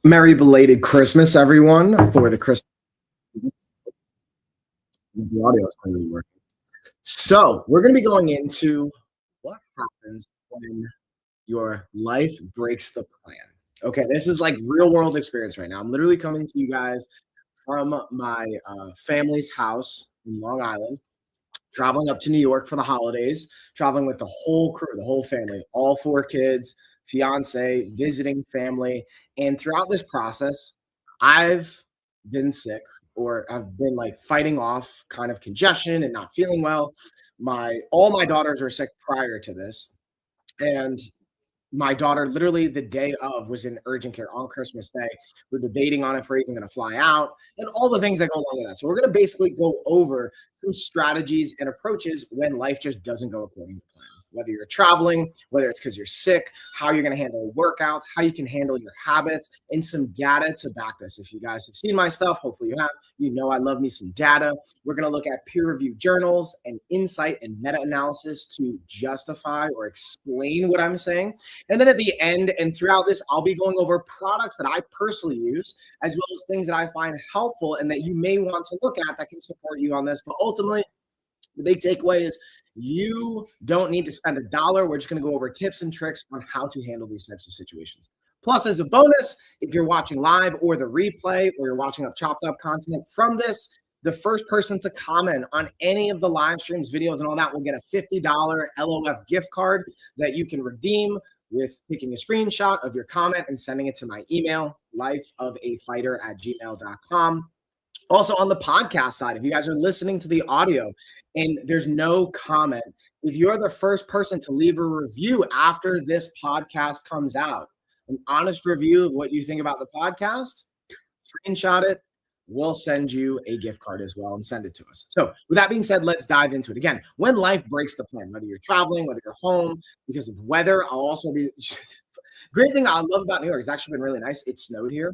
Merry belated Christmas, everyone, for the Christmas. The audio is finally working. So, we're going to be going into what happens when your life breaks the plan. Okay, this is like real world experience right now. I'm literally coming to you guys from my family's house in Long Island, traveling up to New York for the holidays, traveling with the whole crew, the whole family, all four kids, fiance, visiting family. And throughout this process, I've been sick or I've been like fighting off kind of congestion and not feeling well. My daughters were sick prior to this. And my daughter literally the day of was in urgent care on Christmas Day. We're debating on if we're even going to fly out and all the things that go along with that. So we're going to basically go over some strategies and approaches when life just doesn't go according to plan. Whether you're traveling, whether it's because you're sick, how you're going to handle workouts, how you can handle your habits, and some data to back this. If you guys have seen my stuff, hopefully you have, you know I love me some data. We're going to look at peer-reviewed journals and insight and meta-analysis to justify or explain what I'm saying. And then at the end and throughout this, I'll be going over products that I personally use, as well as things that I find helpful and that you may want to look at that can support you on this. But ultimately, the big takeaway is you don't need to spend $1. We're just going to go over tips and tricks on how to handle these types of situations. Plus, as a bonus, if you're watching live or the replay or you're watching up chopped up content from this, the first person to comment on any of the live streams, videos, and all that will get a $50 LOF gift card that you can redeem with taking a screenshot of your comment and sending it to my email, lifeofafighter@gmail.com. Also on the podcast side, if you guys are listening to the audio and there's no comment, if you're the first person to leave a review after this podcast comes out, an honest review of what you think about the podcast, screenshot it, we'll send you a gift card as well and send it to us. So with that being said, let's dive into it. Again, when life breaks the plan, whether you're traveling, whether you're home, because of weather, I'll also be great thing I love about New York, it's actually been really nice. It snowed here.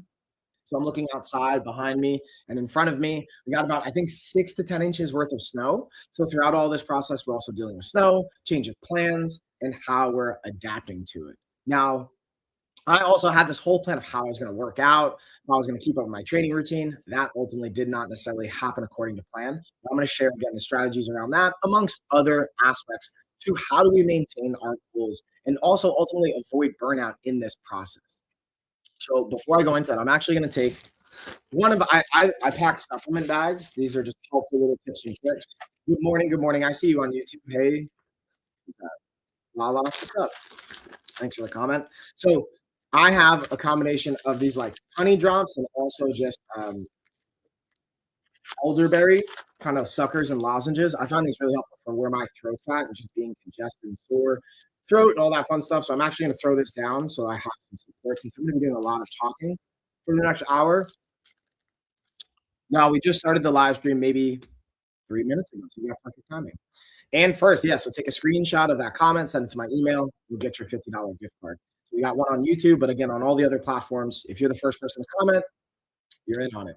So I'm looking outside behind me and in front of me. We got about, I think, 6 to 10 inches worth of snow. So throughout all this process, we're also dealing with snow, change of plans, and how we're adapting to it. Now, I also had this whole plan of how I was going to work out, how I was going to keep up my training routine. That ultimately did not necessarily happen according to plan. I'm going to share again the strategies around that, amongst other aspects to how do we maintain our goals and also ultimately avoid burnout in this process. So before I go into that, I'm actually going to take one of I pack supplement bags. These are just helpful little tips and tricks. Good morning. Good morning. I see you on YouTube. Hey, Lala, what's up? Thanks for the comment. So I have a combination of these like honey drops and also just elderberry kind of suckers and lozenges. I found these really helpful for where my throat's at, which is being congested and sore throat and all that fun stuff. So I'm actually going to throw this down so I have some support since I'm going to be doing a lot of talking for the next hour. Now, we just started the live stream maybe 3 minutes ago, so we got perfect timing. And first, so take a screenshot of that comment, send it to my email, you'll get your $50 gift card. So we got one on YouTube, but again, on all the other platforms, if you're the first person to comment, you're in on it.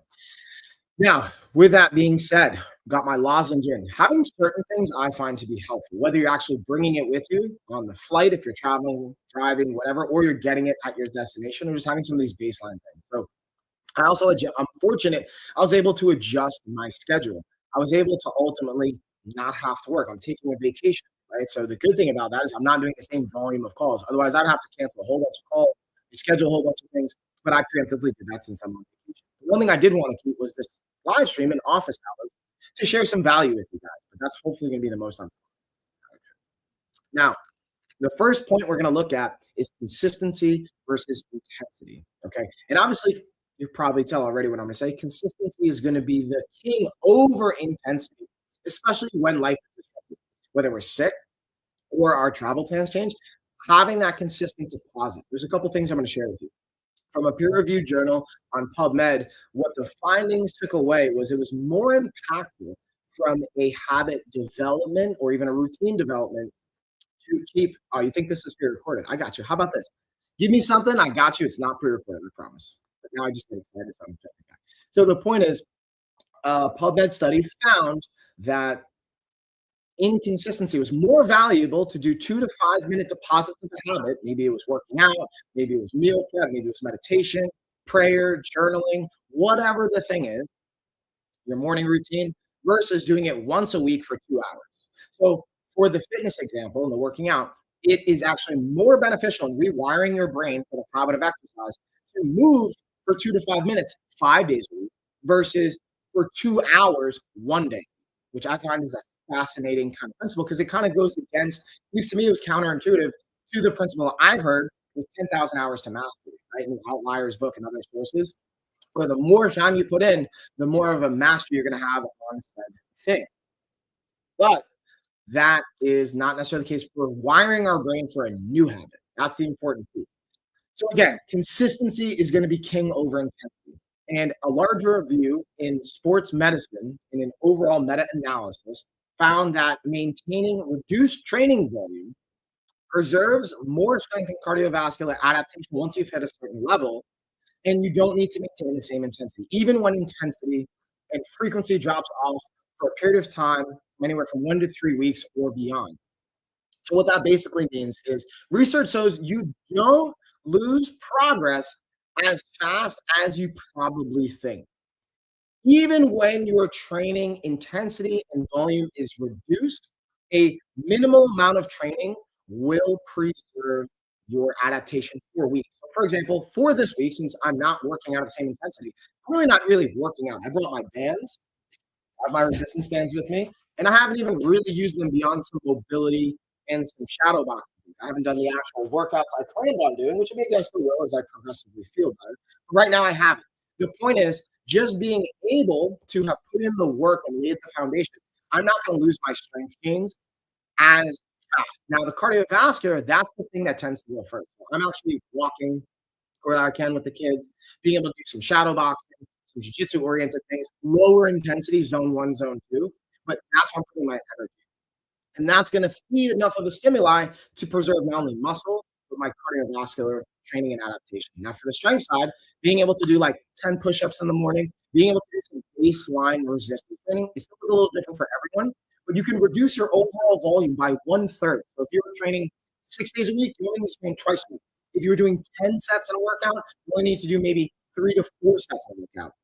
Now, with that being said, got my lozenge in. Having certain things I find to be helpful, whether you're actually bringing it with you on the flight, if you're traveling, driving, whatever, or you're getting it at your destination, or just having some of these baseline things. So I'm fortunate, I was able to adjust my schedule. I was able to ultimately not have to work. I'm taking a vacation, right? So the good thing about that is I'm not doing the same volume of calls. Otherwise, I'd have to cancel a whole bunch of calls, reschedule a whole bunch of things, but I preemptively did that since I'm on vacation. One thing I did want to keep was this live stream in office hours to share some value with you guys, but that's hopefully going to be the most important. Now, the first point we're going to look at is consistency versus intensity, okay? And obviously, you probably tell already what I'm going to say. Consistency is going to be the king over intensity, especially when life is disrupted, whether we're sick or our travel plans change. Having that consistent deposit. There's a couple things I'm going to share with you. From a peer-reviewed journal on PubMed, what the findings took away was it was more impactful from a habit development or even a routine development to keep, oh, you think this is pre-recorded? I got you. How about this? Give me something, I got you. It's not pre-recorded, I promise. But now I just get excited, so I'm jumping back. So the point is, a PubMed study found that inconsistency was more valuable to do 2 to 5 minute deposits of a habit. Maybe it was working out, maybe it was meal prep, maybe it was meditation, prayer, journaling, whatever the thing is, your morning routine versus doing it once a week for 2 hours. So, for the fitness example and the working out, it is actually more beneficial in rewiring your brain for the habit of exercise to move for 2 to 5 minutes 5 days a week versus for 2 hours one day, which I find is a fascinating kind of principle because it kind of goes against, at least to me, it was counterintuitive to the principle I've heard with 10,000 hours to mastery, right? In the Outliers book and other sources, where the more time you put in, the more of a mastery you're going to have on said thing. But that is not necessarily the case for wiring our brain for a new habit. That's the important piece. So again, consistency is going to be king over intensity. And a larger review in sports medicine in an overall meta-analysis found that maintaining reduced training volume preserves more strength and cardiovascular adaptation once you've hit a certain level, and you don't need to maintain the same intensity, even when intensity and frequency drops off for a period of time, anywhere from 1 to 3 weeks or beyond. So what that basically means is research shows you don't lose progress as fast as you probably think. Even when your training intensity and volume is reduced, a minimal amount of training will preserve your adaptation for weeks. So for example, for this week, since I'm not working out at the same intensity, I'm really not really working out. I brought my bands, I have my resistance bands with me, and I haven't even really used them beyond some mobility and some shadow boxing. I haven't done the actual workouts I planned on doing, which maybe I still will as I progressively feel better. But right now, I haven't. The point is just being able to have put in the work and laid the foundation. I'm not going to lose my strength gains as fast. Now, the cardiovascular, that's the thing that tends to go first. I'm actually walking where I can with the kids, being able to do some shadow boxing, some jiu-jitsu oriented things, lower intensity, zone one, zone two. But that's where I'm putting my energy. And that's going to feed enough of a stimuli to preserve not only muscle, but my cardiovascular training and adaptation. Now, for the strength side, being able to do like 10 push ups in the morning, being able to do some baseline resistance training is a little different for everyone, but you can reduce your overall volume by 1/3. So if you're training 6 days a week, you only need to train twice a week. If you're doing 10 sets in a workout, you only need to do maybe 3 to 4 sets in a workout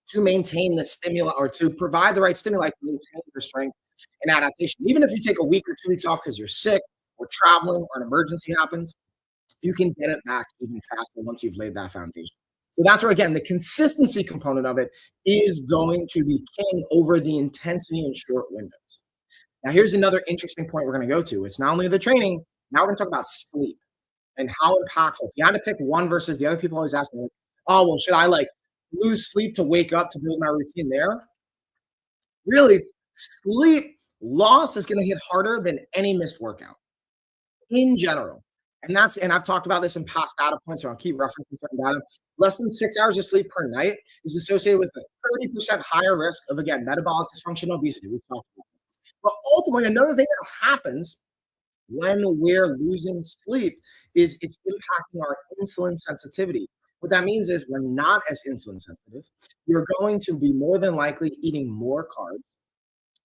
to maintain the stimuli or to provide the right stimuli to maintain your strength and adaptation. Even if you take a week or 2 weeks off because you're sick or traveling or an emergency happens, you can get it back even faster once you've laid that foundation. So that's where, again, the consistency component of it is going to be king over the intensity in short windows. Now, here's another interesting point we're going to go to. It's not only the training, now we're going to talk about sleep and how impactful. If you had to pick one versus the other, people always ask me, like, oh, well, should I like lose sleep to wake up to build my routine there? Really, sleep loss is going to hit harder than any missed workout in general. And I've talked about this in past data points, so I'll keep referencing certain data. Less than 6 hours of sleep per night is associated with a 30% higher risk of, again, metabolic dysfunction, obesity. We've talked about this. But ultimately, another thing that happens when we're losing sleep is it's impacting our insulin sensitivity. What that means is we're not as insulin sensitive. You're going to be more than likely eating more carbs.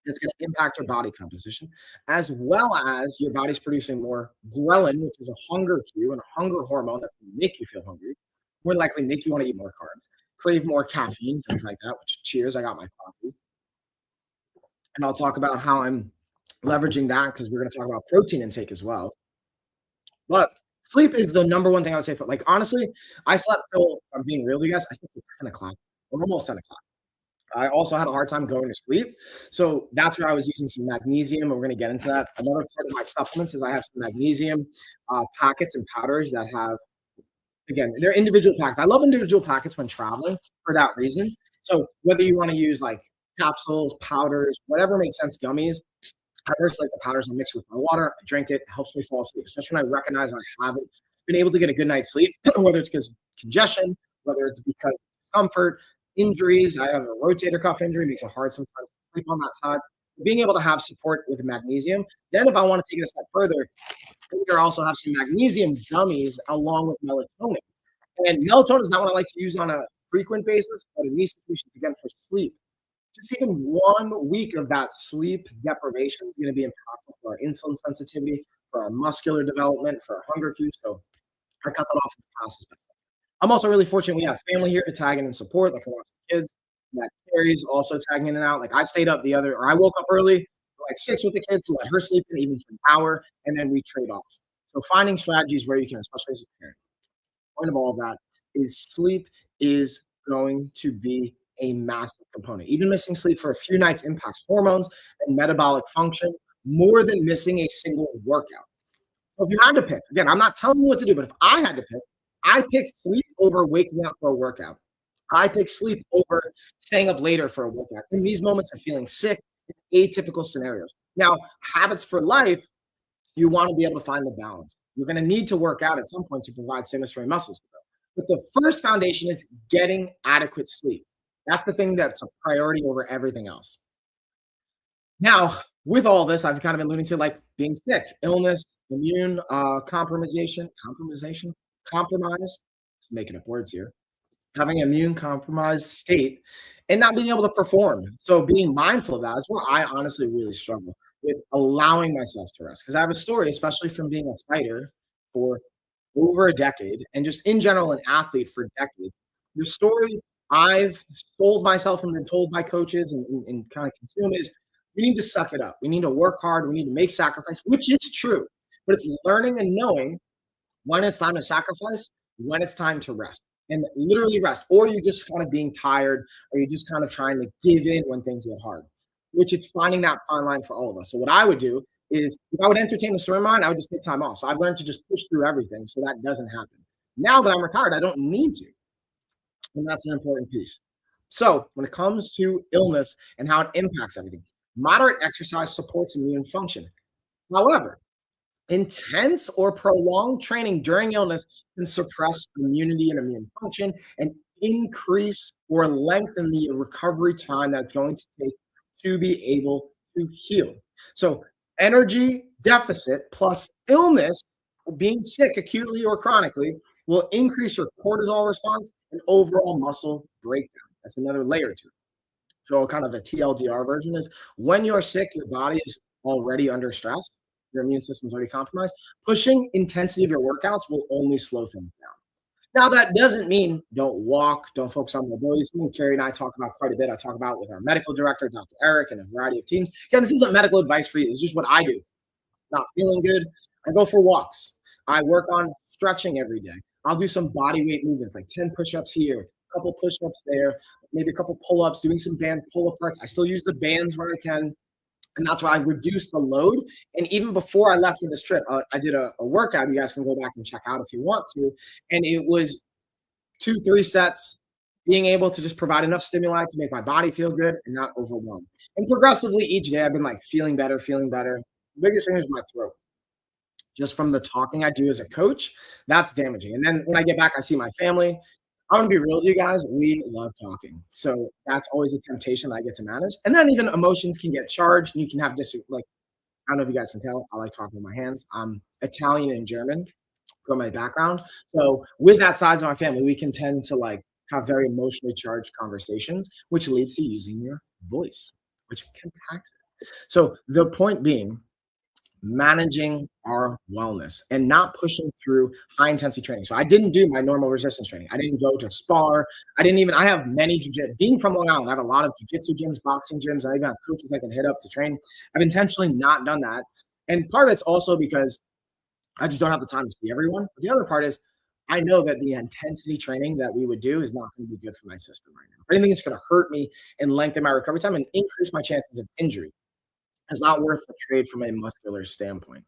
It's going to impact your body composition, as well as your body's producing more ghrelin, which is a hunger cue and a hunger hormone that's going to make you feel hungry, more likely make you want to eat more carbs, crave more caffeine, things like that, which cheers, I got my coffee. And I'll talk about how I'm leveraging that because we're going to talk about protein intake as well. But sleep is the number one thing I would say for, like, honestly, I slept till, I'm being real with you guys, I slept till 10 o'clock, or almost 10 o'clock. I also had a hard time going to sleep. So that's where I was using some magnesium, and we're going to get into that. Another part of my supplements is I have some magnesium packets and powders that have, again, they're individual packets. I love individual packets when traveling for that reason. So whether you want to use like capsules, powders, whatever makes sense, gummies, I personally like the powders. I mix it with my water. I drink it. It helps me fall asleep, especially when I recognize I haven't been able to get a good night's sleep, whether it's because congestion, whether it's because discomfort, injuries. I have a rotator cuff injury. It makes it hard sometimes to sleep on that side. Being able to have support with magnesium. Then if I want to take it a step further, I also have some magnesium gummies along with melatonin. And melatonin is not what I like to use on a frequent basis, but in these situations, again, for sleep, just even 1 week of that sleep deprivation is going to be impactful for our insulin sensitivity, for our muscular development, for our hunger cues. So I cut that off in the past as best. I'm also really fortunate we have family here to tag in and support, like, I watch the kids. That Carrie's also tagging in and out. Like, I stayed up I woke up early, like 6 with the kids to let her sleep in even for an hour, and then we trade off. So finding strategies where you can, especially as a parent. Point of all of that is sleep is going to be a massive component. Even missing sleep for a few nights impacts hormones and metabolic function more than missing a single workout. So if you had to pick, again, I'm not telling you what to do, but if I had to pick, I pick sleep over waking up for a workout. I pick sleep over staying up later for a workout. In these moments of feeling sick, atypical scenarios. Now, habits for life, you want to be able to find the balance. You're going to need to work out at some point to provide sinusoid muscles. But the first foundation is getting adequate sleep. That's the thing that's a priority over everything else. Now, with all this, I've kind of alluded to like being sick, illness, immune compromise. Just making up words here. Having an immune compromised state and not being able to perform. So being mindful of that is where I honestly really struggle with allowing myself to rest. Because I have a story, especially from being a fighter for over a decade and just in general an athlete for decades. The story I've told myself and been told by coaches and kind of consume is we need to suck it up. We need to work hard. We need to make sacrifice, which is true. But it's learning and knowing when it's time to sacrifice, when it's time to rest and literally rest, or you're just kind of being tired, or you're just kind of trying to give in when things get hard, which it's finding that fine line for all of us. So what I would do is if I would entertain the story of mine, I would just take time off. So I've learned to just push through everything so that doesn't happen. Now that I'm retired, I don't need to. And that's an important piece. So when it comes to illness and how it impacts everything, moderate exercise supports immune function. However, intense or prolonged training during illness can suppress immunity and immune function and increase or lengthen the recovery time that's going to take to be able to heal. So, energy deficit plus illness, being sick acutely or chronically, will increase your cortisol response and overall muscle breakdown. That's another layer to it. So, kind of a TLDR version is when you're sick, your body is already under stress, your immune system's already compromised. Pushing intensity of your workouts will only slow things down. Now, that doesn't mean don't walk, don't focus on mobility. Something Carrie and I talk about quite a bit. I talk about with our medical director, Dr. Eric, and a variety of teams. Again, this isn't medical advice for you. It's just what I do. Not feeling good, I go for walks. I work on stretching every day. I'll do some body weight movements, like 10 push-ups here, a couple push-ups there, maybe a couple pull-ups, doing some band pull-up reps. I still use the bands where I can. And that's why I reduced the load. And even before I left for this trip, I did a workout. You guys can go back and check out if you want to. And it was 2-3 sets, being able to just provide enough stimuli to make my body feel good and not overwhelmed. And progressively each day, I've been like feeling better, feeling better. The biggest thing is my throat. Just from the talking I do as a coach, that's damaging. And then when I get back, I see my family. I'm gonna be real with you guys. We love talking, so that's always a temptation that I get to manage. And then even emotions can get charged, and you can have like I don't know if you guys can tell. I like talking with my hands. I'm Italian and German from my background, so with that side of my family, we can tend to like have very emotionally charged conversations, which leads to using your voice, which can tax it. So the point being, managing our wellness and not pushing through high intensity training. So I didn't do my normal resistance training. I didn't go to spar. I have many being from Long Island, I have a lot of jiu-jitsu gyms, boxing gyms. I even have coaches I can hit up to train. I've intentionally not done that. And part of it's also because I just don't have the time to see everyone. But the other part is I know that the intensity training that we would do is not going to be good for my system right now. If anything, it's going to hurt me and lengthen my recovery time and increase my chances of injury. It's not worth the trade from a muscular standpoint.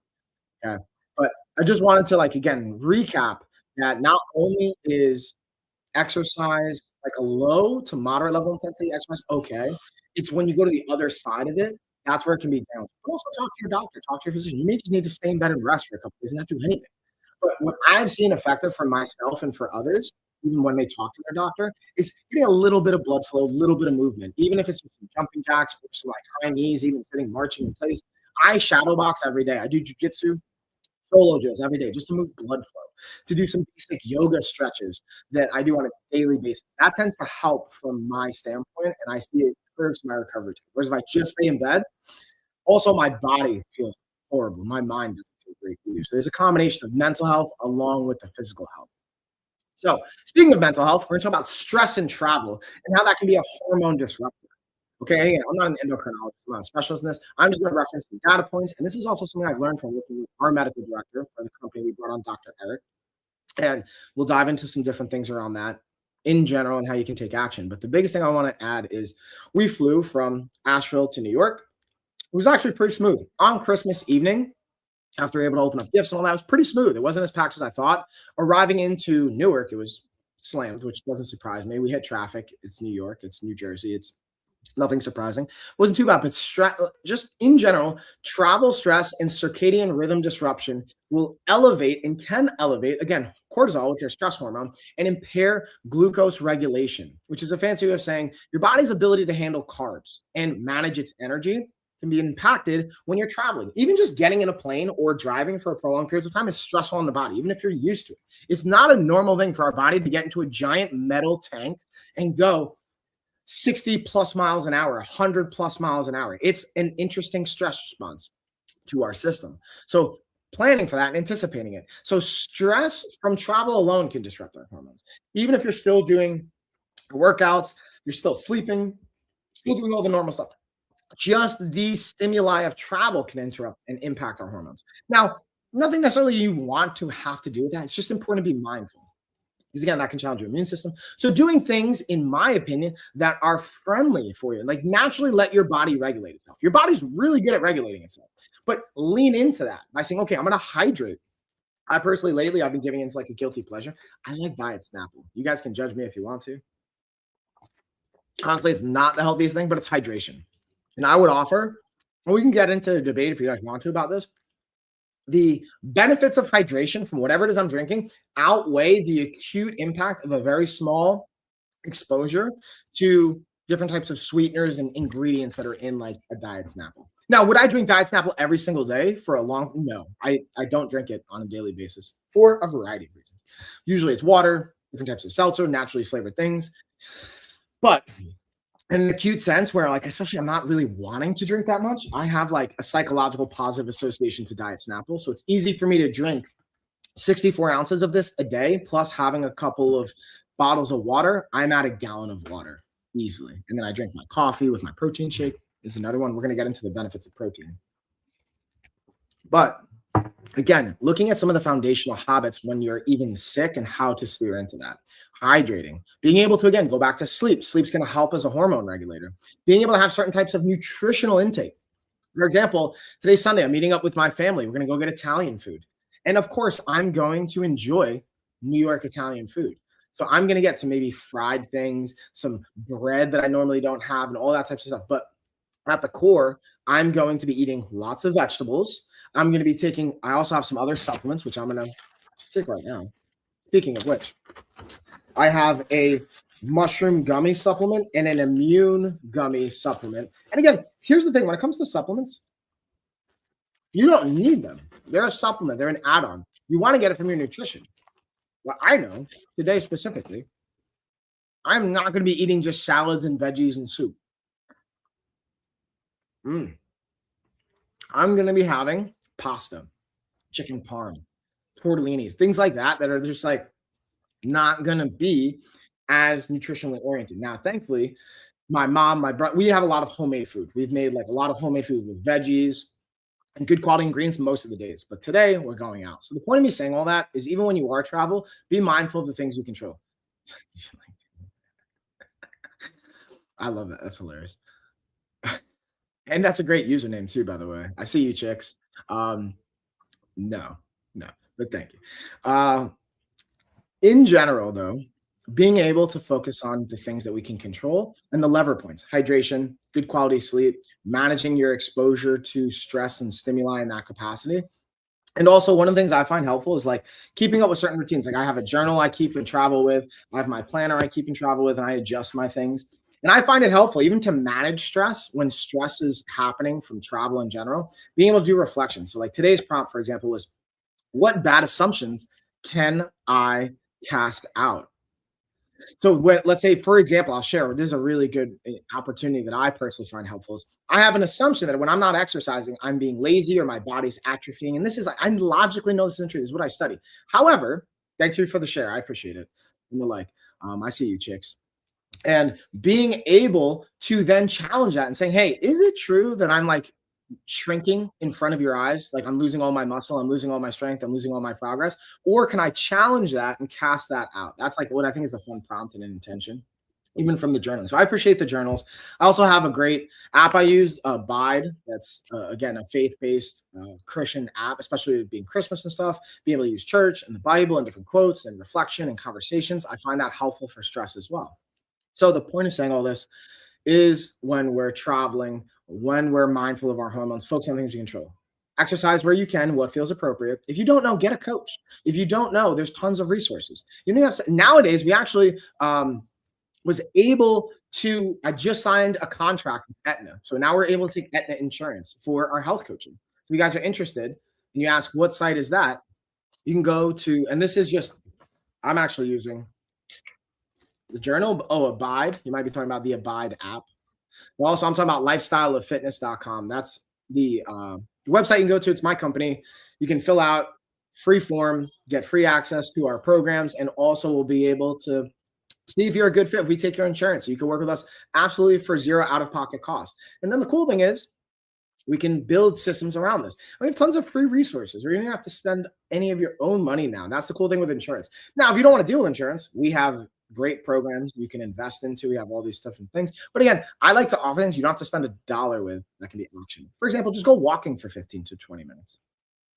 Okay. But I just wanted to again, recap that not only is exercise like a low to moderate level intensity exercise, okay. It's when you go to the other side of it, that's where it can be down. But also talk to your doctor, talk to your physician. You may just need to stay in bed and rest for a couple days and not do anything. But what I've seen effective for myself and for others, even when they talk to their doctor, is getting a little bit of blood flow, a little bit of movement, even if it's just some jumping jacks or some high knees, even sitting, marching in place. I shadow box every day. I do jujitsu, solo drills every day just to move blood flow, to do some basic yoga stretches that I do on a daily basis. That tends to help from my standpoint, and I see it improves my recovery time. Whereas if I just stay in bed, also my body feels horrible. My mind doesn't feel great either. So there's a combination of mental health along with the physical health. So, speaking of mental health, we're gonna talk about stress and travel and how that can be a hormone disruptor. Okay, and again, I'm not an endocrinologist, I'm not a specialist in this. I'm just gonna reference some data points, and this is also something I've learned from working with our medical director for the company we brought on, Dr. Eric. And we'll dive into some different things around that in general and how you can take action. But the biggest thing I want to add is we flew from Asheville to New York. It was actually pretty smooth. On Christmas evening, after we were able to open up gifts and all that, it was pretty smooth. It wasn't as packed as I thought. Arriving into Newark, it was slammed, which doesn't surprise me. We hit traffic. It's New York, it's New Jersey, it's nothing surprising. Wasn't too bad, but just in general, travel stress and circadian rhythm disruption will elevate and can elevate, again, cortisol, which is stress hormone, and impair glucose regulation, which is a fancy way of saying your body's ability to handle carbs and manage its energy can be impacted when you're traveling. Even just getting in a plane or driving for a prolonged periods of time is stressful on the body, even if you're used to it. It's not a normal thing for our body to get into a giant metal tank and go 60 plus miles an hour, 100 plus miles an hour. It's an interesting stress response to our system. So planning for that and anticipating it. So stress from travel alone can disrupt our hormones. Even if you're still doing workouts, you're still sleeping, still doing all the normal stuff. Just the stimuli of travel can interrupt and impact our hormones. Now, nothing necessarily you want to have to do with that. It's just important to be mindful. Because again, that can challenge your immune system. So doing things, in my opinion, that are friendly for you, like naturally let your body regulate itself. Your body's really good at regulating itself, but lean into that by saying, okay, I'm going to hydrate. I personally, lately, I've been giving into like a guilty pleasure. I like Diet Snapple. You guys can judge me if you want to. Honestly, it's not the healthiest thing, but it's hydration. And I would offer, and we can get into a debate if you guys want to about this, the benefits of hydration from whatever it is I'm drinking outweigh the acute impact of a very small exposure to different types of sweeteners and ingredients that are in like a Diet Snapple. Now, would I drink Diet Snapple every single day for a long? No, I don't drink it on a daily basis for a variety of reasons. Usually it's water, different types of seltzer, naturally flavored things. But in an acute sense where like, especially I'm not really wanting to drink that much, I have like a psychological positive association to Diet Snapple. So it's easy for me to drink 64 ounces of this a day, plus having a couple of bottles of water. I'm at a gallon of water easily. And then I drink my coffee with my protein shake is another one. We're going to get into the benefits of protein. But again, looking at some of the foundational habits when you're even sick and how to steer into that. Hydrating, being able to, again, go back to sleep. Sleep's going to help as a hormone regulator. Being able to have certain types of nutritional intake. For example, today's Sunday, I'm meeting up with my family. We're going to go get Italian food. And of course, I'm going to enjoy New York Italian food. So I'm going to get some maybe fried things, some bread that I normally don't have, and all that types of stuff. But at the core, I'm going to be eating lots of vegetables. I'm going to be taking, I also have some other supplements, which I'm going to take right now. Speaking of which, I have a mushroom gummy supplement and an immune gummy supplement. And again, here's the thing. When it comes to supplements, you don't need them. They're a supplement. They're an add-on. You want to get it from your nutrition. Well, I know today specifically, I'm not going to be eating just salads and veggies and soup. I'm going to be having pasta, chicken parm, tortellinis, things like that that are just like not going to be as nutritionally oriented. Now, thankfully, my mom, my brother, we have a lot of homemade food. We've made like a lot of homemade food with veggies and good quality ingredients most of the days. But today we're going out. So the point of me saying all that is even when you are travel, be mindful of the things you control. I love that. That's hilarious. And that's a great username too, by the way. I see you chicks. No, but thank you. In general, though, being able to focus on the things that we can control and the lever points, hydration, good quality sleep, managing your exposure to stress and stimuli in that capacity. And also one of the things I find helpful is like keeping up with certain routines. Like I have a journal I keep and travel with. I have my planner I keep and travel with, and I adjust my things. And I find it helpful even to manage stress when stress is happening from travel in general, being able to do reflection. So like today's prompt, for example, was what bad assumptions can I cast out? So let's say, for example, I'll share, this is a really good opportunity that I personally find helpful is I have an assumption that when I'm not exercising, I'm being lazy or my body's atrophying. And this is, I logically know this isn't true. This is what I study. However, thank you for the share. I appreciate it. in the like. I see you, chicks. And being able to then challenge that and saying, hey, is it true that I'm like shrinking in front of your eyes? Like I'm losing all my muscle, I'm losing all my strength, I'm losing all my progress. Or can I challenge that and cast that out? That's like what I think is a fun prompt and an intention, even from the journaling. So I appreciate the journals. I also have a great app I use, Abide. That's again a faith-based Christian app, especially with being Christmas and stuff. Being able to use church and the Bible and different quotes and reflection and conversations. I find that helpful for stress as well. So the point of saying all this is when we're traveling, when we're mindful of our hormones, focus on things you control. Exercise where you can, what feels appropriate. If you don't know, get a coach. If you don't know, there's tons of resources. You know, nowadays we actually was able to. I just signed a contract with Aetna, so now we're able to take Aetna insurance for our health coaching. If you guys are interested, and you ask what site is that, you can go to, and this is just. I'm actually using the journal. Oh, Abide. You might be talking about the Abide app. Well, also, I'm talking about lifestyleoffitness.com. That's the website you can go to. It's my company. You can fill out free form, get free access to our programs, and also we'll be able to see if you're a good fit. If we take your insurance, you can work with us absolutely for zero out-of-pocket cost. And then the cool thing is we can build systems around this. We have tons of free resources. You don't have to spend any of your own money now. That's the cool thing with insurance. Now, if you don't want to deal with insurance, we have great programs you can invest into. We have all these different things. But again, I like to offer things you don't have to spend $1 with that can be action. For example, just go walking for 15 to 20 minutes.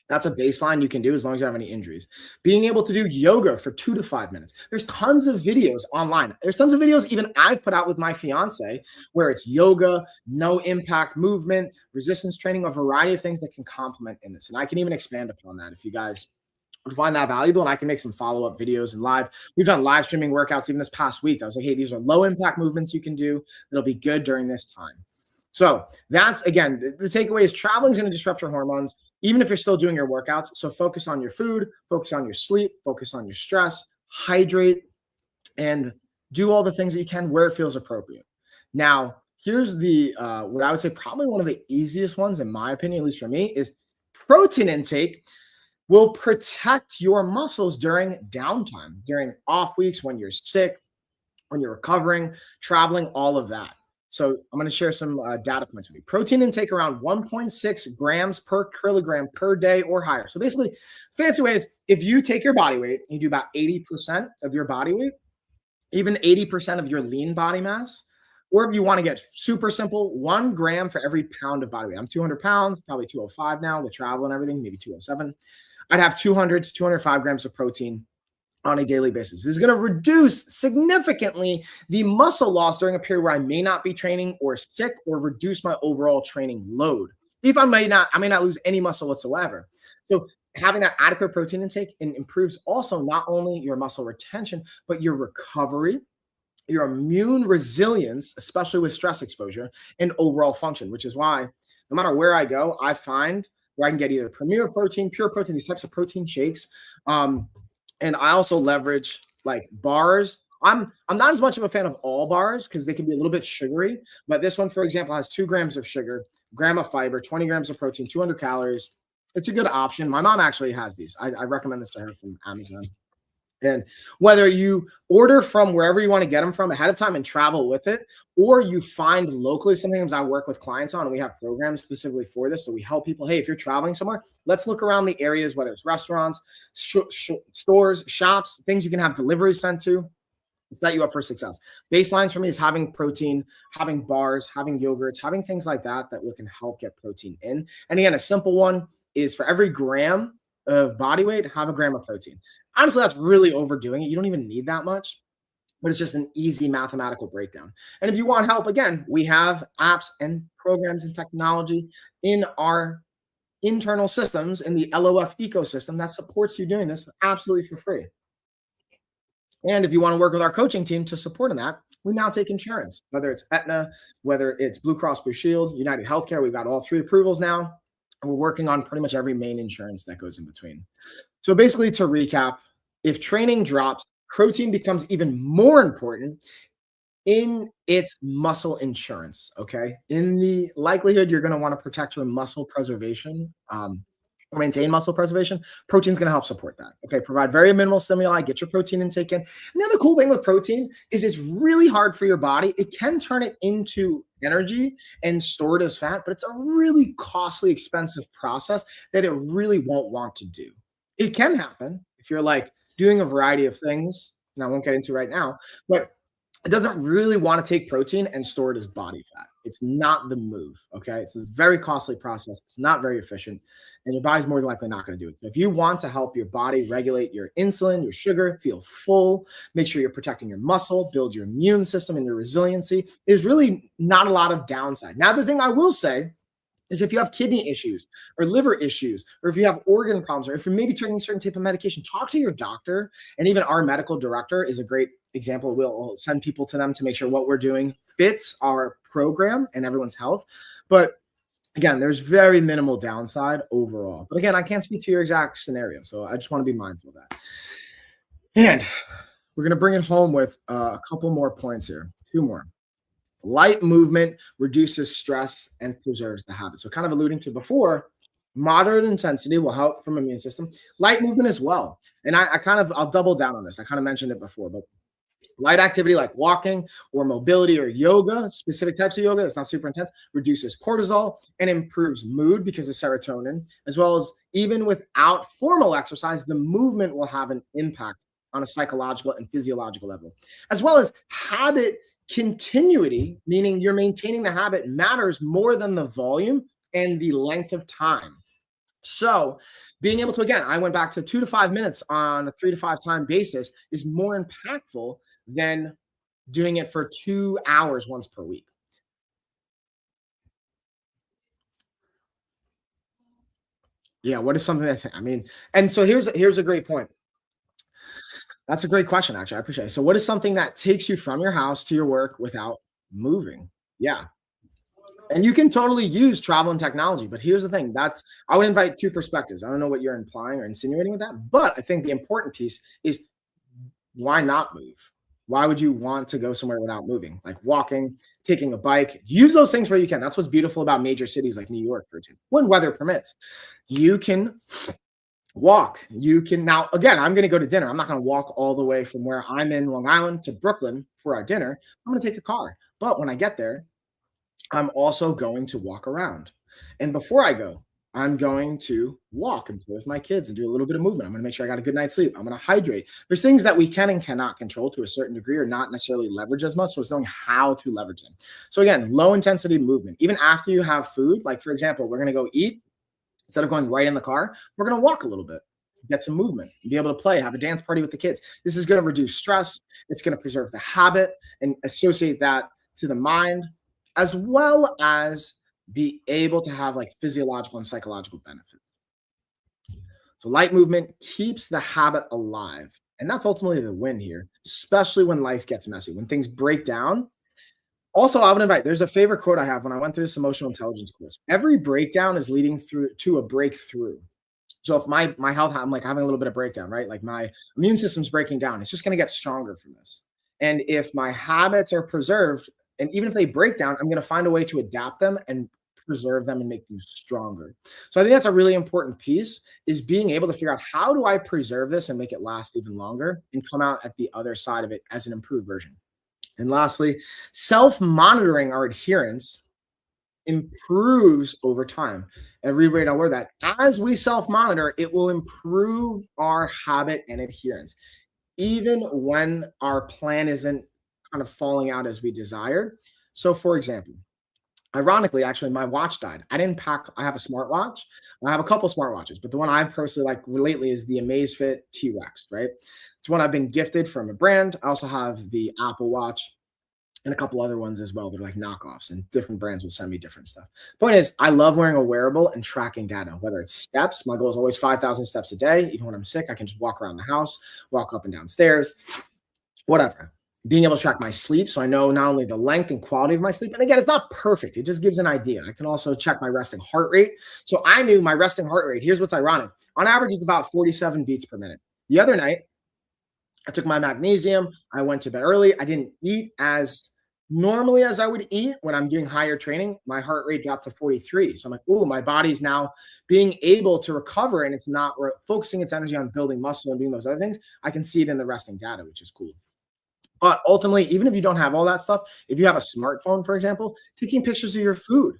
That's a baseline you can do as long as you don't have any injuries. Being able to do yoga for 2 to 5 minutes. There's tons of videos online. There's tons of videos even I've put out with my fiance where it's yoga, no impact movement, resistance training, a variety of things that can complement in this. And I can even expand upon that if you guys would find that valuable, and I can make some follow-up videos and live. We've done live streaming workouts even this past week. I was like, hey, these are low impact movements you can do that'll be good during this time. So that's, again, the takeaway is traveling is going to disrupt your hormones, even if you're still doing your workouts. So focus on your food, focus on your sleep, focus on your stress, hydrate, and do all the things that you can where it feels appropriate. Now, here's the, what I would say probably one of the easiest ones, in my opinion, at least for me, is protein intake will protect your muscles during downtime, during off weeks, when you're sick, when you're recovering, traveling, all of that. So I'm going to share some data points with you. Protein intake around 1.6 grams per kilogram per day or higher. So basically, fancy way is if you take your body weight, you do about 80% of your body weight, even 80% of your lean body mass, or if you want to get super simple, 1 gram for every pound of body weight. I'm 200 pounds, probably 205 now with travel and everything, maybe 207. I'd have 200 to 205 grams of protein on a daily basis. This is going to reduce significantly the muscle loss during a period where I may not be training or sick, or reduce my overall training load. If I may not lose any muscle whatsoever. So having that adequate protein intake improves also not only your muscle retention, but your recovery, your immune resilience, especially with stress exposure, and overall function, which is why no matter where I go, I find where I can get either Premier Protein, Pure Protein, these types of protein shakes. And I also leverage like bars. I'm not as much of a fan of all bars because they can be a little bit sugary. But this one, for example, has 2 grams of sugar, gram of fiber, 20 grams of protein, 200 calories. It's a good option. My mom actually has these. I recommend this to her from Amazon. And whether you order from wherever you want to get them from ahead of time and travel with it, or you find locally, sometimes I work with clients on, and we have programs specifically for this. So we help people, hey, if you're traveling somewhere, let's look around the areas, whether it's restaurants, stores, shops, things you can have deliveries sent to, set you up for success. Baselines for me is having protein, having bars, having yogurts, having things like that can help get protein in. And again, a simple one is for every gram of body weight, have a gram of protein. Honestly, that's really overdoing it. You don't even need that much, but it's just an easy mathematical breakdown. And if you want help, again, we have apps and programs and technology in our internal systems in the LOF ecosystem that supports you doing this absolutely for free. And if you want to work with our coaching team to support in that, we now take insurance, whether it's Aetna, whether it's Blue Cross Blue Shield, United Healthcare. We've got all 3 approvals now. We're working on pretty much every main insurance that goes in between. So basically, to recap, if training drops, protein becomes even more important in its muscle insurance, okay? In the likelihood you're going to want to protect your muscle preservation, or maintain muscle preservation, protein's going to help support that. Okay, provide very minimal stimuli, get your protein intake in. And the other cool thing with protein is it's really hard for your body. It can turn it into energy and store it as fat, but it's a really costly, expensive process that it really won't want to do. It can happen if you're like doing a variety of things, and I won't get into right now, but it doesn't really want to take protein and store it as body fat. It's not the move. Okay. It's a very costly process. It's not very efficient. And your body's more than likely not going to do it. So if you want to help your body regulate your insulin, your sugar, feel full, make sure you're protecting your muscle, build your immune system and your resiliency, there's really not a lot of downside. Now, the thing I will say is if you have kidney issues or liver issues, or if you have organ problems, or if you're maybe taking a certain type of medication, talk to your doctor. And even our medical director is a great example. We'll send people to them to make sure what we're doing fits our program and everyone's health. But again, there's very minimal downside overall. But again, I can't speak to your exact scenario. So I just want to be mindful of that. And we're going to bring it home with a couple more points here, two more. Light movement reduces stress and preserves the habit. So kind of alluding to before, moderate intensity will help from immune system. Light movement as well. And I'll double down on this. I kind of mentioned it before, but light activity like walking or mobility or yoga, specific types of yoga that's not super intense, reduces cortisol and improves mood because of serotonin, as well as even without formal exercise, the movement will have an impact on a psychological and physiological level, as well as habit continuity, meaning you're maintaining the habit, matters more than the volume and the length of time. So being able to, again, I went back to 2 to 5 minutes on a 3 to 5 time basis is more impactful than doing it for 2 hours once per week. Yeah, what is something that's, I mean, and so here's a great point. That's a great question, actually. I appreciate it. So what is something that takes you from your house to your work without moving? Yeah. And you can totally use travel and technology, but here's the thing. I would invite two perspectives. I don't know what you're implying or insinuating with that, but I think the important piece is why not move? Why would you want to go somewhere without moving? Like walking, taking a bike, use those things where you can. That's what's beautiful about major cities like New York, for example, when weather permits. You can walk. You can now, again, I'm going to go to dinner. I'm not going to walk all the way from where I'm in Long Island to Brooklyn for our dinner. I'm going to take a car. But when I get there, I'm also going to walk around. And before I go, I'm going to walk and play with my kids and do a little bit of movement. I'm going to make sure I got a good night's sleep. I'm going to hydrate. There's things that we can and cannot control to a certain degree or not necessarily leverage as much. So it's knowing how to leverage them. So again, low intensity movement, even after you have food, like for example, we're going to go eat. Instead of going right in the car, we're going to walk a little bit, get some movement, be able to play, have a dance party with the kids. This is going to reduce stress. It's going to preserve the habit and associate that to the mind, as well as be able to have like physiological and psychological benefits. So light movement keeps the habit alive. And that's ultimately the win here, especially when life gets messy, when things break down. Also, I would invite, there's a favorite quote I have when I went through this emotional intelligence course. Every breakdown is leading through to a breakthrough. So if my health, I'm like having a little bit of breakdown, right? Like my immune system's breaking down. It's just going to get stronger from this. And if my habits are preserved, and even if they break down, I'm going to find a way to adapt them and preserve them and make them stronger. So I think that's a really important piece is being able to figure out how do I preserve this and make it last even longer and come out at the other side of it as an improved version. And lastly, self-monitoring our adherence improves over time. And reread our word that as we self-monitor, it will improve our habit and adherence, even when our plan isn't kind of falling out as we desired. So for example, ironically, actually, my watch died. I didn't pack, I have a smartwatch. I have a couple smartwatches, but the one I personally like lately is the Amazfit T-Rex, right? It's one I've been gifted from a brand. I also have the Apple Watch and a couple other ones as well. They're like knockoffs and different brands will send me different stuff. Point is, I love wearing a wearable and tracking data, whether it's steps. My goal is always 5,000 steps a day. Even when I'm sick, I can just walk around the house, walk up and down stairs, whatever. Being able to track my sleep. So I know not only the length and quality of my sleep, and again, it's not perfect. It just gives an idea. I can also check my resting heart rate. So I knew my resting heart rate. Here's what's ironic. On average, it's about 47 beats per minute. The other night, I took my magnesium. I went to bed early. I didn't eat as Normally, as I would eat when I'm doing higher training, my heart rate dropped to 43. So I'm like, oh, my body's now being able to recover and it's not focusing its energy on building muscle and doing those other things. I can see it in the resting data, which is cool. But ultimately, even if you don't have all that stuff, if you have a smartphone, for example, taking pictures of your food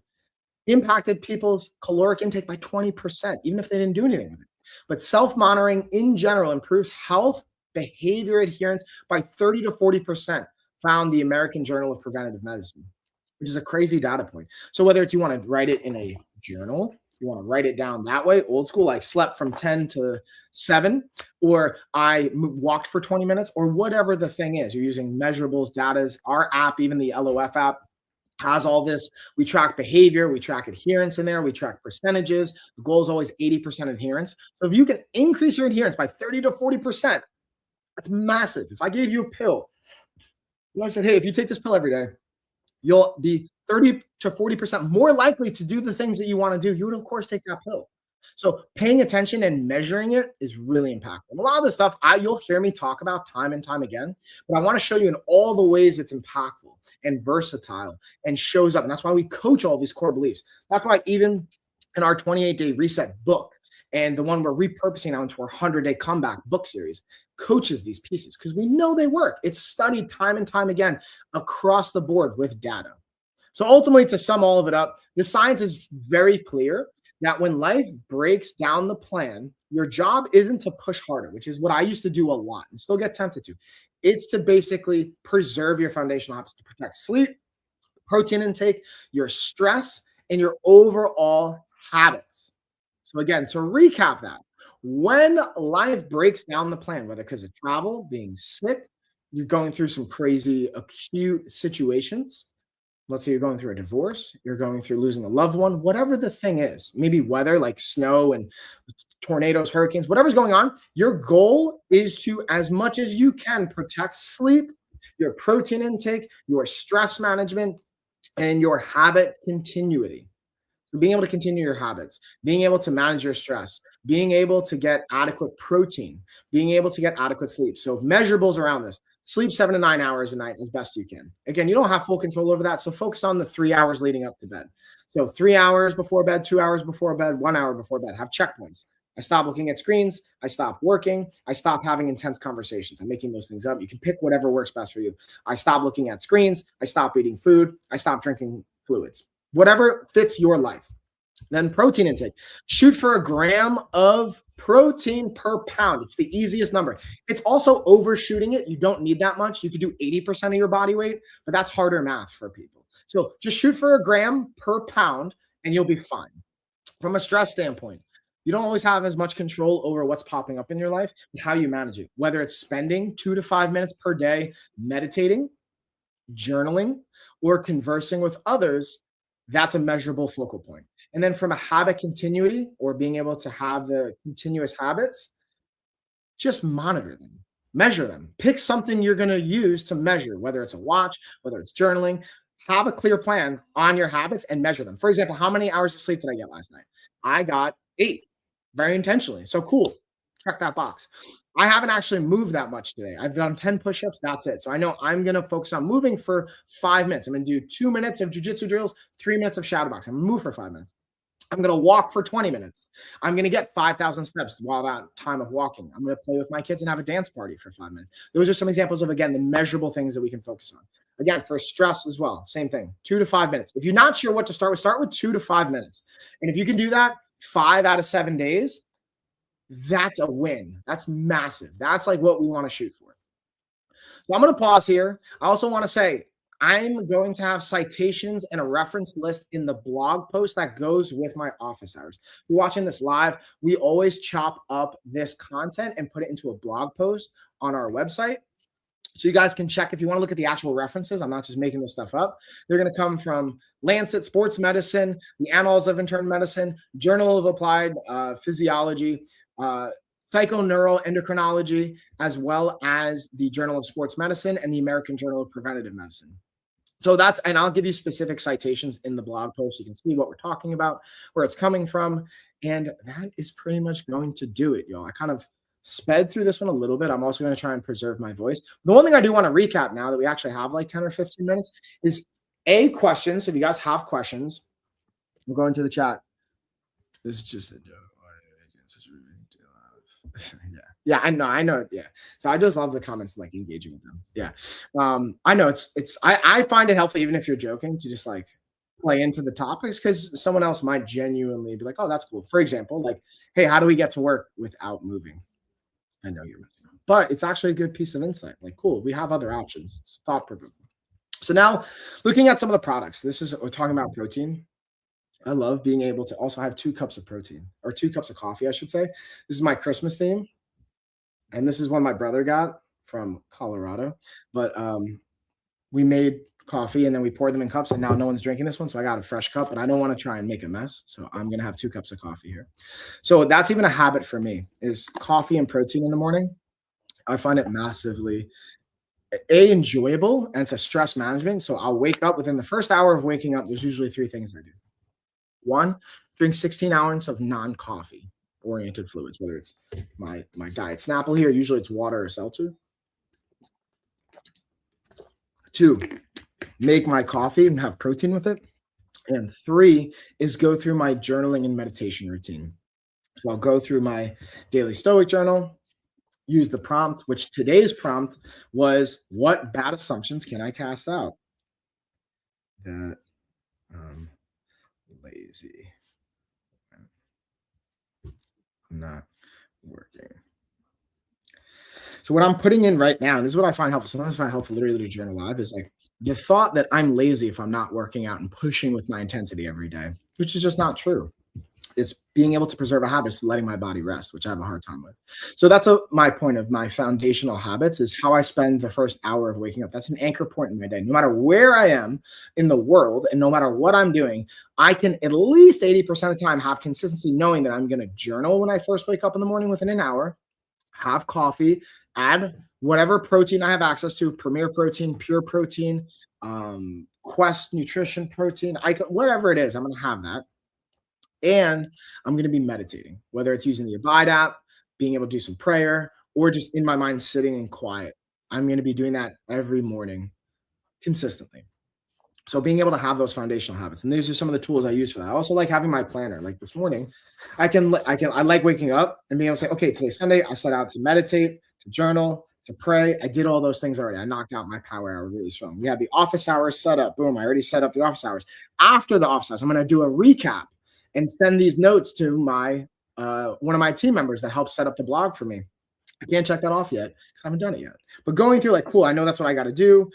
impacted people's caloric intake by 20%, even if they didn't do anything with it. But self monitoring in general improves health, behavior adherence by 30 to 40%, found the American Journal of Preventive Medicine, which is a crazy data point. So, whether it's you want to write it in a journal, you want to write it down that way, old school, like slept from 10 to 7, or walked for 20 minutes, or whatever the thing is, you're using measurables, data. Our app, even the LOF app, has all this. We track behavior, we track adherence in there, we track percentages. The goal is always 80% adherence. So if you can increase your adherence by 30 to 40%, that's massive. If I gave you a pill, I said, hey, if you take this pill every day, you'll be 30 to 40% more likely to do the things that you want to do. You would, of course, take that pill. So paying attention and measuring it is really impactful. And a lot of this stuff you'll hear me talk about time and time again, but I want to show you in all the ways it's impactful and versatile and shows up. And that's why we coach all these core beliefs. That's why even in our 28-day reset book and the one we're repurposing now into our 100-day comeback book series coaches these pieces because we know they work. It's studied time and time again across the board with data. So ultimately, to sum all of it up, the science is very clear that when life breaks down the plan, your job isn't to push harder, which is what I used to do a lot and still get tempted to. It's to basically preserve your foundational habits to protect sleep, protein intake, your stress, and your overall habits. So again, to recap that, when life breaks down the plan, whether because of travel, being sick, you're going through some crazy acute situations. Let's say you're going through a divorce, you're going through losing a loved one, whatever the thing is, maybe weather like snow and tornadoes, hurricanes, whatever's going on, your goal is to, as much as you can, protect sleep, your protein intake, your stress management, and your habit continuity. So being able to continue your habits, being able to manage your stress, being able to get adequate protein, being able to get adequate sleep. So measurables around this. Sleep 7 to 9 hours a night as best you can. Again, you don't have full control over that, so focus on the 3 hours leading up to bed. So 3 hours before bed, 2 hours before bed, 1 hour before bed. Have checkpoints. I stop looking at screens. I stop working. I stop having intense conversations. I'm making those things up. You can pick whatever works best for you. I stop looking at screens. I stop eating food. I stop drinking fluids. Whatever fits your life. Then protein intake. Shoot for a gram of protein per pound. It's the easiest number. It's also overshooting it. You don't need that much. You could do 80% of your body weight, but that's harder math for people. So just shoot for a gram per pound and you'll be fine. From a stress standpoint, you don't always have as much control over what's popping up in your life and how you manage it, whether it's spending 2 to 5 minutes per day meditating, journaling, or conversing with others. That's a measurable focal point. And then from a habit continuity or being able to have the continuous habits, just monitor them, measure them, pick something you're going to use to measure, whether it's a watch, whether it's journaling, have a clear plan on your habits and measure them. For example, how many hours of sleep did I get last night? I got 8 very intentionally. So cool. Check that box. I haven't actually moved that much today. I've done 10 push-ups. That's it. So I know I'm going to focus on moving for 5 minutes. I'm going to do 2 minutes of jujitsu drills, 3 minutes of shadow box. I'm going to move for 5 minutes. I'm going to walk for 20 minutes. I'm going to get 5,000 steps while that time of walking. I'm going to play with my kids and have a dance party for 5 minutes. Those are some examples of, again, the measurable things that we can focus on. Again, for stress as well, same thing, 2 to 5 minutes. If you're not sure what to start with 2 to 5 minutes. And if you can do that 5 out of 7 days, that's a win. That's massive. That's like what we want to shoot for. So I'm going to pause here. I also want to say, I'm going to have citations and a reference list in the blog post that goes with my office hours. If you're watching this live, we always chop up this content and put it into a blog post on our website. So you guys can check if you want to look at the actual references. I'm not just making this stuff up. They're going to come from Lancet Sports Medicine, the Annals of Internal Medicine, Journal of Applied Physiology, Psychoneural Endocrinology, as well as the Journal of Sports Medicine and the American Journal of Preventative Medicine. So that's, and I'll give you specific citations in the blog post. You can see what we're talking about, where it's coming from. And that is pretty much going to do it, y'all. I kind of sped through this one a little bit. I'm also going to try and preserve my voice. The one thing I do want to recap now that we actually have like 10 or 15 minutes is questions. So if you guys have questions, we'll go into the chat. This is just a joke. Yeah. Yeah, I know. Yeah. So I just love the comments, like engaging with them. Yeah. I know I find it helpful, even if you're joking, to just like play into the topics because someone else might genuinely be like, oh, that's cool. For example, like, hey, how do we get to work without moving? I know you're missing out. But it's actually a good piece of insight. Like, cool, we have other options. It's thought provoking. So now looking at some of the products, we're talking about protein. I love being able to also have 2 cups of protein or 2 cups of coffee, I should say. This is my Christmas theme. And this is one my brother got from Colorado. But we made coffee and then we poured them in cups, and now no one's drinking this one. So I got a fresh cup, but I don't want to try and make a mess. So I'm going to have 2 cups of coffee here. So that's even a habit for me, is coffee and protein in the morning. I find it massively enjoyable, and it's a stress management. So I'll wake up within the first hour of waking up. There's usually 3 things I do. 1, drink 16 ounces of non-coffee oriented fluids, whether it's my diet Snapple here. Usually it's water or seltzer. 2, make my coffee and have protein with it. And 3 is go through my journaling and meditation routine. So I'll go through my daily Stoic journal, use the prompt, which today's prompt was, what bad assumptions can I cast out? That lazy, not working. So what I'm putting in right now, and this is what I find helpful. Sometimes I find helpful literally to journal live, is like the thought that I'm lazy if I'm not working out and pushing with my intensity every day, which is just not true. Is being able to preserve a habit is letting my body rest, which I have a hard time with. So that's my point of my foundational habits, is how I spend the first hour of waking up. That's an anchor point in my day. No matter where I am in the world and no matter what I'm doing, I can at least 80% of the time have consistency, knowing that I'm going to journal when I first wake up in the morning within an hour, have coffee, add whatever protein I have access to, Premier Protein, Pure Protein, Quest Nutrition Protein, whatever it is, I'm going to have that. And I'm going to be meditating, whether it's using the Abide app, being able to do some prayer, or just in my mind sitting in quiet. I'm going to be doing that every morning consistently. So being able to have those foundational habits, and these are some of the tools I use for that. I also like having my planner. Like this morning, I like waking up and being able to say, okay, today's Sunday. I set out to meditate, to journal, to pray. I did all those things already. I knocked out my power hour really strong. We had the office hours set up. Boom, I already set up the office hours. After the office hours, I'm going to do a recap and send these notes to my one of my team members that helped set up the blog for me. I can't check that off yet because I haven't done it yet. But going through, like, cool, I know that's what I got to do.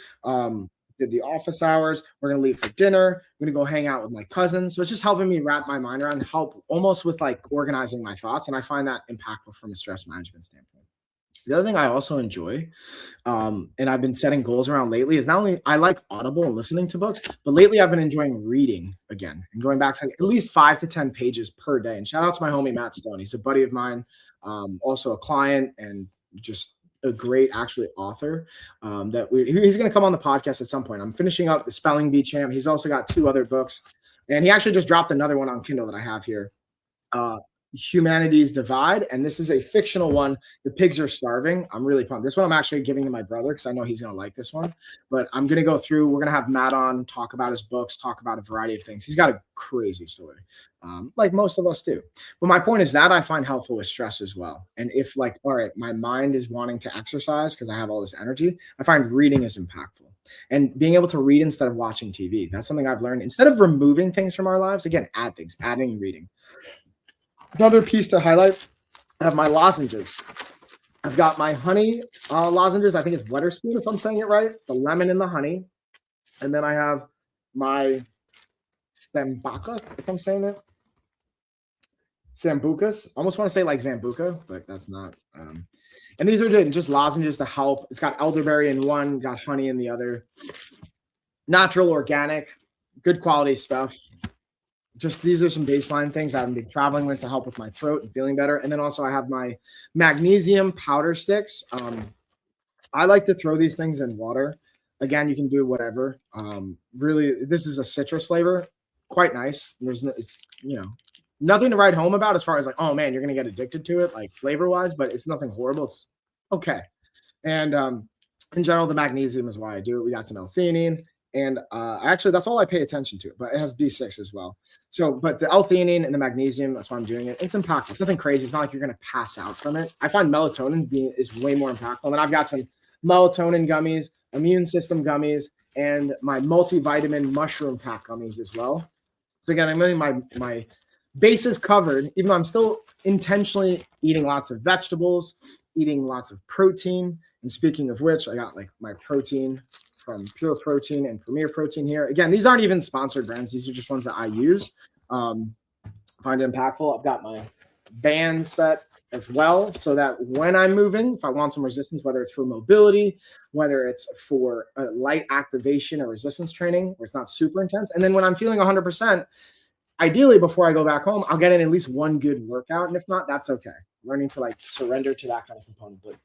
Did the office hours. We're going to leave for dinner. I'm going to go hang out with my cousins. So it's just helping me wrap my mind around, help almost with like organizing my thoughts. And I find that impactful from a stress management standpoint. The other thing I also enjoy, and I've been setting goals around lately, is not only I like Audible and listening to books, but lately I've been enjoying reading again and going back to like at least 5 to 10 pages per day. And shout out to my homie Matt Stone. He's a buddy of mine, also a client, and just a great actually author. He's going to come on the podcast at some point. I'm finishing up the Spelling Bee Champ. He's also got 2 other books, and he actually just dropped another one on Kindle that I have here. Humanity's Divide, and this is a fictional one. The pigs are starving. I'm really pumped. This one I'm actually giving to my brother because I know he's going to like this one. But I'm going to go through. We're going to have Matt on, talk about his books, talk about a variety of things. He's got a crazy story, like most of us do. But my point is that I find helpful with stress as well. And if like, all right, my mind is wanting to exercise because I have all this energy, I find reading is impactful. And being able to read instead of watching TV. That's something I've learned. Instead of removing things from our lives, again, add things, adding and reading. Another piece to highlight, I have my lozenges. I've got my honey lozenges. I think it's Weatherspoon, if I'm saying it right. The lemon and the honey. And then I have my Sambuca, if I'm saying it. Sambucas. I almost want to say like Zambuca, but that's not. And these are just lozenges to help. It's got elderberry in one, got honey in the other. Natural, organic, good quality stuff. Just these are some baseline things I've been traveling with to help with my throat and feeling better. And then also I have my magnesium powder sticks. I like to throw these things in water. Again, you can do whatever. Really, this is a citrus flavor, quite nice. It's Nothing to write home about as far as like, oh man, you're gonna get addicted to it, like flavor wise, but it's nothing horrible. It's okay. And in general, the magnesium is why I do it. We got some L-theanine, and actually, that's all I pay attention to. But it has B6 as well. So, but the L-theanine and the magnesium, that's why I'm doing it. It's impactful. It's nothing crazy. It's not like you're gonna pass out from it. I find melatonin is way more impactful. And I've got some melatonin gummies, immune system gummies, and my multivitamin mushroom pack gummies as well. So again, I'm getting my bases covered, even though I'm still intentionally eating lots of vegetables, eating lots of protein. And speaking of which, I got like my protein from Pure Protein and Premier Protein here. Again, these aren't even sponsored brands. These are just ones that I use. Find it impactful. I've got my band set as well, so that when I'm moving, if I want some resistance, whether it's for mobility, whether it's for light activation or resistance training, where it's not super intense. And then when I'm feeling 100%, ideally before I go back home, I'll get in at least one good workout. And if not, that's okay. Learning to like surrender to that kind of component. But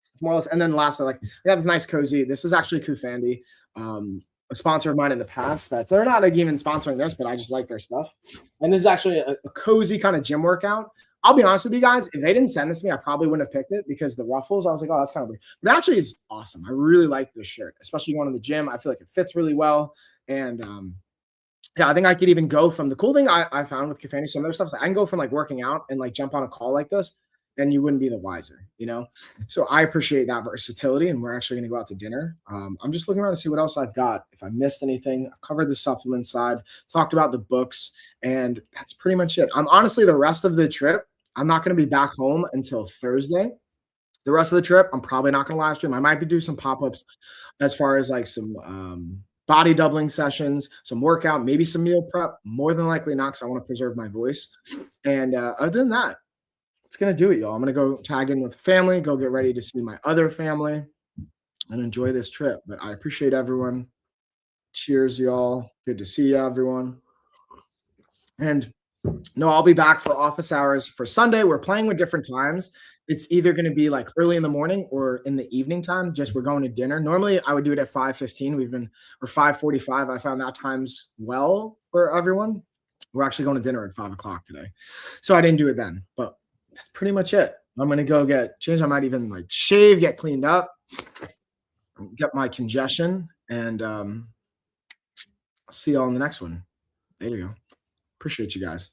it's more or less. And then lastly, like we have this nice cozy. This is actually Kufandi, a sponsor of mine in the past. They're not like even sponsoring this, but I just like their stuff. And this is actually a cozy kind of gym workout. I'll be honest with you guys, if they didn't send this to me, I probably wouldn't have picked it because the ruffles, I was like, oh, that's kind of weird. But it actually is awesome. I really like this shirt, especially going to the gym. I feel like it fits really well. And yeah, I think I could even go from the cool thing I found with Kafani, some other stuff. So I can go from like working out and like jump on a call like this, and you wouldn't be the wiser, you know? So I appreciate that versatility, and we're actually going to go out to dinner. I'm just looking around to see what else I've got. If I missed anything, I covered the supplement side, talked about the books, and that's pretty much it. I'm honestly, the rest of the trip, I'm not going to be back home until Thursday. The rest of the trip, I'm probably not going to live stream. I might be do some pop-ups as far as like some body doubling sessions, some workout, maybe some meal prep. More than likely not, because I want to preserve my voice. And other than that, it's going to do it, y'all. I'm going to go tag in with family, go get ready to see my other family, and enjoy this trip. But I appreciate everyone. Cheers, y'all. Good to see you, everyone. And no, I'll be back for office hours for Sunday. We're playing with different times. It's either going to be like early in the morning or in the evening time. Just we're going to dinner. Normally, I would do it at 5:15. Or 5:45. I found that times well for everyone. We're actually going to dinner at 5 o'clock today, so I didn't do it then. But that's pretty much it. I'm going to go get changed. I might even like shave, get cleaned up, get my congestion, and I'll see y'all in the next one. There you go. Appreciate you guys.